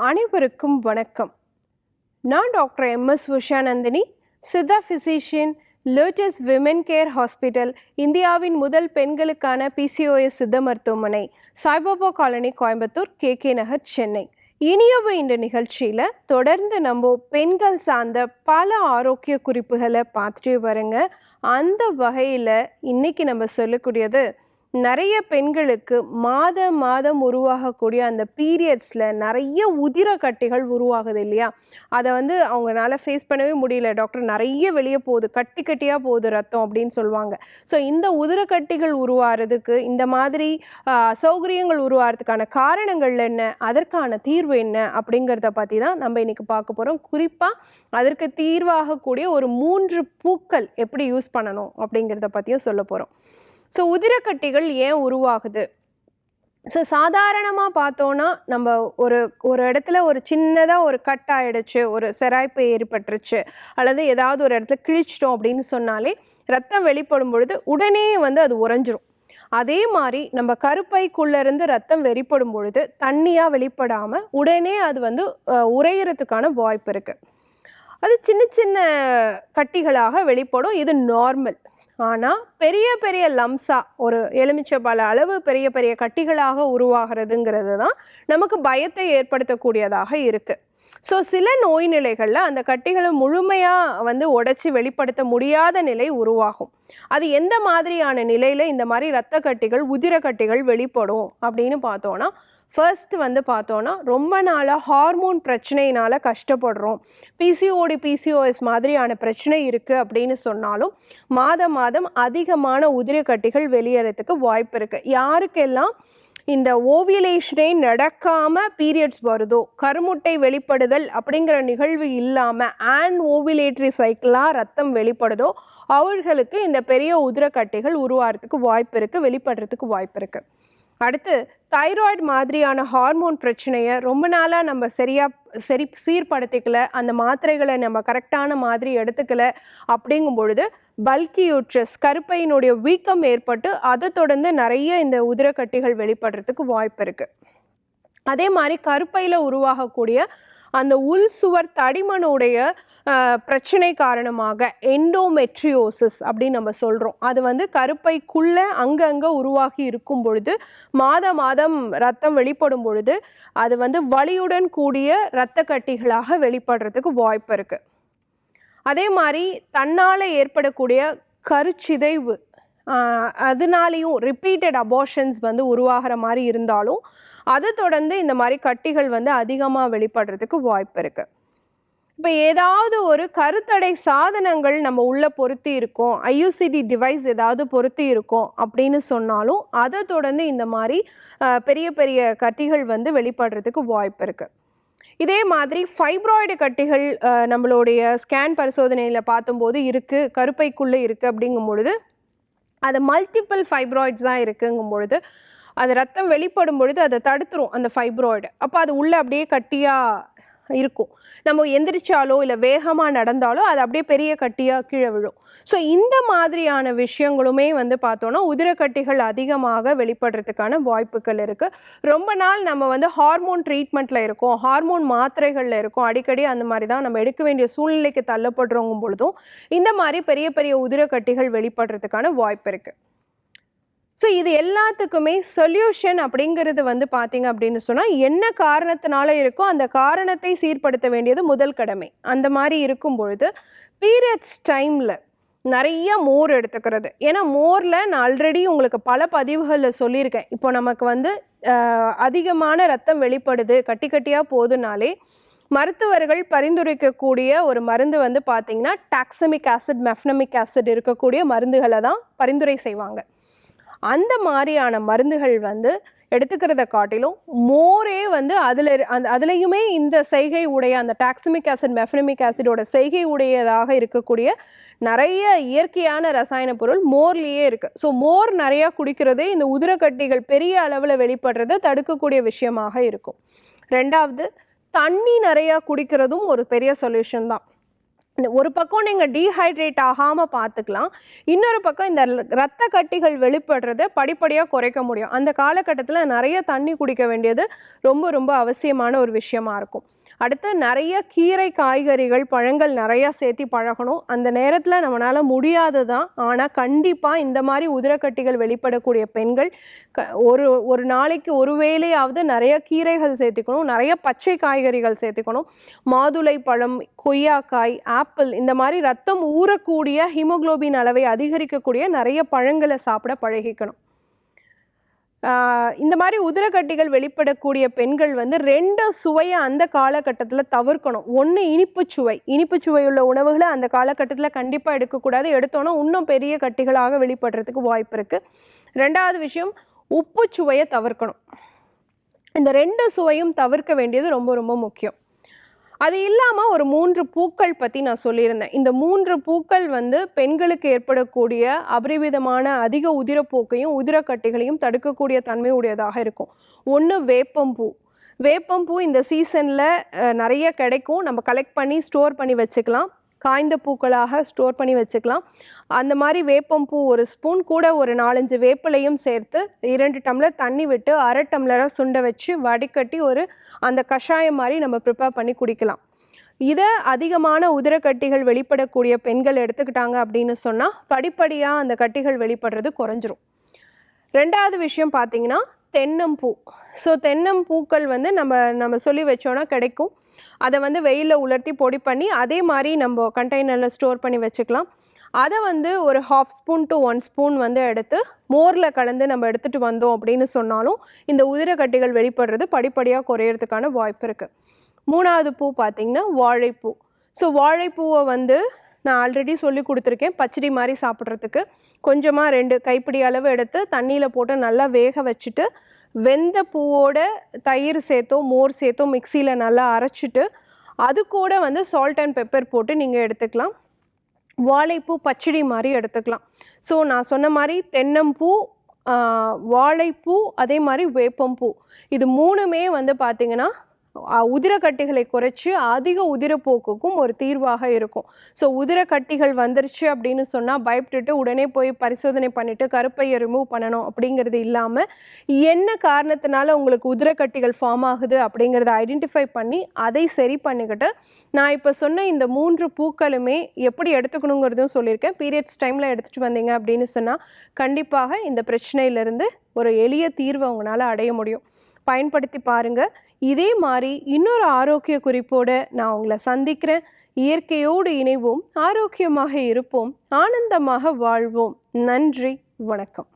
அனைவருக்கும் வணக்கம். நான் doctor MS Usha Nandhini, Siddha physician, lotus women care hospital, இந்தியாவின் முதல் பெண்களுக்கான பிசிஓஎஸ் சித்த மருத்துவமனை, சாய்பாபா காலனி, கோயம்புத்தூர், கேகே நகர், சென்னை. இனியவு இந்த நிகழ்ச்சியில் தொடர்ந்து நம்ம பெண்கள் சார்ந்த பல ஆரோக்கிய குறிப்புகளை பார்த்துட்டே வருங்க. அந்த வகையில் இன்னைக்கு நம்ம சொல்லக்கூடியது, நிறைய பெண்களுக்கு மாதம் உருவாகக்கூடிய அந்த பீரியட்ஸில் நிறைய உதிரக்கட்டிகள் உருவாகுது இல்லையா? அதை அவங்களால ஃபேஸ் பண்ணவே முடியல டாக்டர், நிறைய வெளியே போகுது, கட்டியாக போகுது ரத்தம் அப்படின்னு சொல்லுவாங்க. ஸோ இந்த உதிரக்கட்டிகள் உருவாகிறதுக்கு, இந்த மாதிரி அசௌகரியங்கள் உருவாகிறதுக்கான காரணங்கள் என்ன, அதற்கான தீர்வு என்ன அப்படிங்கிறத பற்றி தான் நம்ம இன்னைக்கு பார்க்க போகிறோம். குறிப்பாக அதற்கு தீர்வாகக்கூடிய ஒரு 3 பூக்கள் எப்படி யூஸ் பண்ணணும் அப்படிங்கிறத பற்றியும் சொல்ல போகிறோம். ஸோ உதிரக்கட்டிகள் ஏன் உருவாகுது? ஸோ சாதாரணமாக பார்த்தோன்னா, நம்ம ஒரு ஒரு இடத்துல ஒரு சின்னதாக ஒரு கட் ஆகிடுச்சு, ஒரு சிராய்ப்பு ஏற்பட்டுருச்சு, அல்லது ஏதாவது ஒரு இடத்துல கிழிச்சிட்டோம் அப்படின்னு சொன்னாலே ரத்தம் வெளிப்படும் பொழுது உடனே அது உறைஞ்சிரும். அதே மாதிரி நம்ம கருப்பைக்குள்ளேருந்து ரத்தம் வெளிப்படும் பொழுது தண்ணியாக வெளிப்படாமல் உடனே அது உறையிறதுக்கான வாய்ப்பு இருக்குது. அது சின்ன சின்ன கட்டிகளாக வெளிப்படும், இது நார்மல். ஆனால் பெரிய பெரிய லம்ஸா, ஒரு எலுமிச்சைப்பழ அளவு பெரிய பெரிய கட்டிகளாக உருவாகிறதுங்கிறது தான் நமக்கு பயத்தை ஏற்படுத்தக்கூடியதாக இருக்குது. ஸோ சில நோய் நிலைகளில் அந்த கட்டிகளை முழுமையாக உடைச்சி வெளிப்படுத்த முடியாத நிலை உருவாகும். அது எந்த மாதிரியான நிலையில் இந்த மாதிரி இரத்த கட்டிகள், உதிர கட்டிகள் வெளிப்படும் அப்படின்னு பார்த்தோன்னா, ஃபர்ஸ்ட் பார்த்தோன்னா, ரொம்ப நாளாக ஹார்மோன் பிரச்சனையினால் கஷ்டப்படுறோம், பிசிஓடி பிசிஓஎஸ் மாதிரியான பிரச்சனை இருக்குது அப்படின்னு சொன்னாலும் மாதம் அதிகமான உதிரக்கட்டிகள் வெளியேறதுக்கு வாய்ப்பு இருக்குது. யாருக்கெல்லாம் இந்த ஓவியலேஷனே நடக்காமல் பீரியட்ஸ் வருதோ, கருமுட்டை வெளிப்படுதல் அப்படிங்கிற நிகழ்வு இல்லாமல் ஓவிலேட்டரி சைக்கிளாக ரத்தம் வெளிப்படுதோ, அவர்களுக்கு இந்த பெரிய உதிரக்கட்டிகள் உருவாகிறதுக்கு வாய்ப்பு இருக்குது, வெளிப்படுறதுக்கு வாய்ப்பு இருக்குது. அடுத்து தைராய்டு மாதிரியான ஹார்மோன் பிரச்சனையை ரொம்ப நாளாக நம்ம சீர்படுத்திக்கல, அந்த மாத்திரைகளை நம்ம கரெக்டான மாதிரி எடுத்துக்கல அப்படிங்கும் பொழுது பல்கி யூட்ரஸ், கருப்பையினுடைய வீக்கம் ஏற்பட்டு அதை தொடர்ந்து நிறைய இந்த உதிரக்கட்டிகள் வெளிப்படுறதுக்கு வாய்ப்பு இருக்குது. அதே மாதிரி கருப்பையில் உருவாகக்கூடிய அந்த உள் சுவர் தடிமனுடைய பிரச்சனை காரணமாக எண்டோமெட்ரியோசிஸ் அப்படின்னு நம்ம சொல்கிறோம். அது கருப்பைக்குள்ளே அங்கங்கே உருவாகி இருக்கும் பொழுது மாதம் ரத்தம் வெளிப்படும் பொழுது அது வலியுடன் கூடிய இரத்த கட்டிகளாக வெளிப்படுறதுக்கு வாய்ப்பு இருக்குது. அதே மாதிரி தன்னால் ஏற்படக்கூடிய கருச்சிதைவு, அதனாலேயும் ரிப்பீட்டட் அபார்ஷன்ஸ் உருவாகிற மாதிரி இருந்தாலும் அதை தொடர்ந்து இந்த மாதிரி கட்டிகள் அதிகமாக வெளிப்படுறதுக்கு வாய்ப்பு இருக்குது. இப்போ ஏதாவது ஒரு கருத்தடை சாதனங்கள் நம்ம உள்ளே பொருத்தி இருக்கோம், ஐயூசிடி டிவைஸ் ஏதாவது பொருத்தி இருக்கோம் அப்படின்னு சொன்னாலும் அதை தொடர்ந்து இந்த மாதிரி பெரிய பெரிய கட்டிகள் வெளிப்படுறதுக்கு வாய்ப்பு இருக்குது. இதே மாதிரி ஃபைப்ராய்டு கட்டிகள் நம்மளுடைய ஸ்கேன் பரிசோதனையில் பார்த்தும்போது இருக்குது, கருப்பைக்குள்ளே இருக்குது அப்படிங்கும் பொழுது அது மல்டிபிள் ஃபைப்ராய்ட்ஸ் தான் இருக்குங்கும் பொழுது அது ரத்தம் வெளிப்படும் பொழுது அதை தடுத்துரும் அந்த ஃபைப்ராய்டு. அப்போ அது உள்ளே அப்படியே கட்டியாக இருக்கும், நம்ம எந்திரிச்சாலோ இல்லை வேகமாக நடந்தாலோ அது அப்படியே பெரிய கட்டியாக கீழே விழும். ஸோ இந்த மாதிரியான விஷயங்களுமே பார்த்தோன்னா உதிரக்கட்டிகள் அதிகமாக வெளிப்படுறதுக்கான வாய்ப்புகள் இருக்குது. ரொம்ப நாள் நம்ம ஹார்மோன் ட்ரீட்மெண்ட்டில் இருக்கோம், ஹார்மோன் மாத்திரைகளில் இருக்கோம், அடிக்கடி அந்த மாதிரி தான் நம்ம எடுக்க வேண்டிய சூழ்நிலைக்கு தள்ளப்படுறவங்க பொழுதும் இந்த மாதிரி பெரிய பெரிய உதிரக்கட்டிகள் வெளிப்படுறதுக்கான வாய்ப்பு இருக்குது. ஸோ இது எல்லாத்துக்குமே சொல்யூஷன் அப்படிங்கிறது பார்த்தீங்க அப்படின்னு சொன்னால், என்ன காரணத்தினால இருக்கோ அந்த காரணத்தை சீர்படுத்த வேண்டியது முதல் கடமை. அந்த மாதிரி இருக்கும் பொழுது பீரியட்ஸ் டைமில் நிறைய மோர் எடுத்துக்கிறது. ஏன்னா மோரில் நான் ஆல்ரெடி உங்களுக்கு பல பதிவுகளில் சொல்லியிருக்கேன். இப்போ நமக்கு அதிகமான ரத்தம் வெளிப்படுது, கட்டியாக போகுதுனாலே மருத்துவர்கள் பரிந்துரைக்கக்கூடிய ஒரு மருந்து பார்த்தீங்கன்னா டாக்ஸமிக் ஆசிட், மெஃப்னமிக் ஆசிட் இருக்கக்கூடிய மருந்துகளை தான் பரிந்துரை செய்வாங்க. அந்த மாதிரியான மருந்துகள் எடுத்துக்கிறத காட்டிலும் மோரே அதுலேயுமே இந்த செய்கை உடைய அந்த டாக்ஸமிக் ஆசிட், மெஃப்னமிக் ஆசிடோட செய்கை உடையதாக இருக்கக்கூடிய நிறைய இயற்கையான ரசாயன பொருள் மோர்லேயே இருக்குது. ஸோ மோர் நிறையா குடிக்கிறதே இந்த உதிரக்கட்டிகள் பெரிய அளவில் வெளிப்படுறதை தடுக்கக்கூடிய விஷயமாக இருக்கும். ரெண்டாவது, தண்ணி நிறையா குடிக்கிறதும் ஒரு பெரிய சொல்யூஷன் தான். ஒரு பக்கம் நீங்கள் டீஹைட்ரேட் ஆகாமல் பார்த்துக்கலாம், இன்னொரு பக்கம் இந்த இரத்த கட்டிகள் வெளிப்படுறத படிப்படியாக குறைக்க முடியும். அந்த காலகட்டத்தில் நிறைய தண்ணி குடிக்க வேண்டியது ரொம்ப ரொம்ப அவசியமான ஒரு விஷயமா இருக்கும். அடுத்து நிறைய கீரை, காய்கறிகள், பழங்கள் நிறையா சேர்த்தி பழகணும். அந்த நேரத்தில் நம்மளால் முடியாது தான், ஆனால் கண்டிப்பாக இந்த மாதிரி உதிரக்கட்டிகள் வெளிப்படக்கூடிய பெண்கள் ஒரு நாளைக்கு ஒரு வேளையாவது நிறைய கீரைகள் சேர்த்துக்கணும், நிறைய பச்சை காய்கறிகள் சேர்த்துக்கணும். மாதுளை பழம், கொய்யாக்காய், ஆப்பிள் இந்த மாதிரி ரத்தம் ஊறக்கூடிய ஹீமோகுளோபின் அளவை அதிகரிக்கக்கூடிய நிறைய பழங்களை சாப்பிட பழகிக்கணும். இந்த மாதிரி உதிரக்கட்டிகள் வெளிப்படக்கூடிய பெண்கள் வந்து 2 சுவையை அந்த காலகட்டத்தில் தவிர்க்கணும். ஒன்று இனிப்பு சுவையுள்ள உணவுகளை அந்த காலகட்டத்தில் கண்டிப்பாக எடுக்கக்கூடாது. எடுத்தோன்னா இன்னும் பெரிய கட்டிகளாக வெளிப்படுறதுக்கு வாய்ப்பு இருக்குது. 2வது விஷயம், உப்பு சுவையை தவிர்க்கணும். இந்த 2 சுவையும் தவிர்க்க வேண்டியது ரொம்ப ரொம்ப முக்கியம். அது இல்லாமல் ஒரு 3 பூக்கள் பற்றி நான் சொல்லியிருந்தேன். இந்த 3 பூக்கள் வந்து பெண்களுக்கு ஏற்படக்கூடிய அபரிவிதமான அதிக உதிரப்போக்கையும் உதிரக்கட்டிகளையும் தடுக்கக்கூடிய தன்மை உடையதாக இருக்கும். ஒன்று வேப்பம்பூ. வேப்பம்பூ இந்த சீசனில் நிறைய கிடைக்கும். நம்ம கலெக்ட் பண்ணி ஸ்டோர் பண்ணி வச்சுக்கலாம். காய்ந்த பூக்களாக ஸ்டோர் பண்ணி வச்சுக்கலாம். அந்த மாதிரி வேப்பம்பூ 1 ஸ்பூன் கூட ஒரு 4-5 வேப்பிலையும் சேர்த்து 2 டம்ளர் தண்ணி விட்டு 1/2 டம்ளராக சுண்ட வச்சு வடிகட்டி அந்த கஷாயம் மாதிரி நம்ம ப்ரிப்பேர் பண்ணி குடிக்கலாம். இதை அதிகமான உதிரக்கட்டிகள் வெளிப்படக்கூடிய பெண்கள் எடுத்துக்கிட்டாங்க அப்படின்னு சொன்னால் படிப்படியாக அந்த கட்டிகள் வெளிப்படுறது குறைஞ்சிரும். 2வது விஷயம் பார்த்திங்கன்னா தென்னம்பூ. ஸோ தென்னம்பூக்கள் வந்து நம்ம சொல்லி வச்சோன்னா கிடைக்கும். அதை வந்து வெயிலில் உலர்த்தி பொடி பண்ணி அதே மாதிரி நம்ம கண்டெய்னரில் ஸ்டோர் பண்ணி வச்சுக்கலாம். அதை வந்து ஒரு 1/2 ஸ்பூன் to 1 ஸ்பூன் வந்து எடுத்து மோரில் கலந்து நம்ம எடுத்துகிட்டு வந்தோம் அப்படின்னு சொன்னாலும் இந்த உதிரக்கட்டிகள் வெளிப்படுறது படிப்படியாக குறையிறதுக்கான வாய்ப்பு இருக்குது. 3வது பூ பார்த்திங்கன்னா வாழைப்பூ. ஸோ வாழைப்பூவை வந்து நான் ஆல்ரெடி சொல்லி கொடுத்துருக்கேன், பச்சடி மாதிரி சாப்பிட்றதுக்கு. கொஞ்சமாக 2 கைப்பிடி அளவு எடுத்து தண்ணியில் போட்டு நல்லா வேக வச்சுட்டு வெந்த பூவோட தயிர் சேர்த்தோ மோர் சேர்த்தோ மிக்சியில் நல்லா அரைச்சிட்டு அது கூட வந்து சால்ட் அண்ட் பெப்பர் போட்டு நீங்கள் எடுத்துக்கலாம். வாழைப்பூ பச்சடி மாதிரி எடுத்துக்கலாம். ஸோ நான் சொன்ன மாதிரி தென்னம்பூ, வாழைப்பூ, அதே மாதிரி வேப்பம்பூ, இது 3மே வந்து பார்த்திங்கன்னா உதிரக்கட்டிகளை குறைச்சி அதிக உதிரப்போக்குக்கும் ஒரு தீர்வாக இருக்கும். ஸோ உதிரக்கட்டிகள் வந்துருச்சு அப்படின்னு சொன்னால் பயப்பட்டுட்டு உடனே போய் பரிசோதனை பண்ணிவிட்டு கருப்பையை ரிமூவ் பண்ணணும் அப்படிங்கிறது இல்லாமல் என்ன காரணத்தினால உங்களுக்கு உதிரக்கட்டிகள் ஃபார்ம் ஆகுது அப்படிங்கிறத ஐடென்டிஃபை பண்ணி அதை சரி பண்ணிக்கிட்டு நான் இப்போ சொன்ன இந்த 3 பூக்களுமே எப்படி எடுத்துக்கணுங்கிறதும் சொல்லியிருக்கேன். பீரியட்ஸ் டைமில் எடுத்துகிட்டு வந்தீங்க அப்படின்னு சொன்னால் கண்டிப்பாக இந்த பிரச்சனையிலேருந்து ஒரு எளிய தீர்வை உங்களால் அடைய முடியும். பயன்படுத்தி பாருங்கள். இதே மாதிரி இன்னொரு ஆரோக்கிய குறிப்போடு நான் உங்களை சந்திக்கிறேன். இயற்கையோடு இணைவோம், ஆரோக்கியமாக இருப்போம், ஆனந்தமாக வாழ்வோம். நன்றி, வணக்கம்.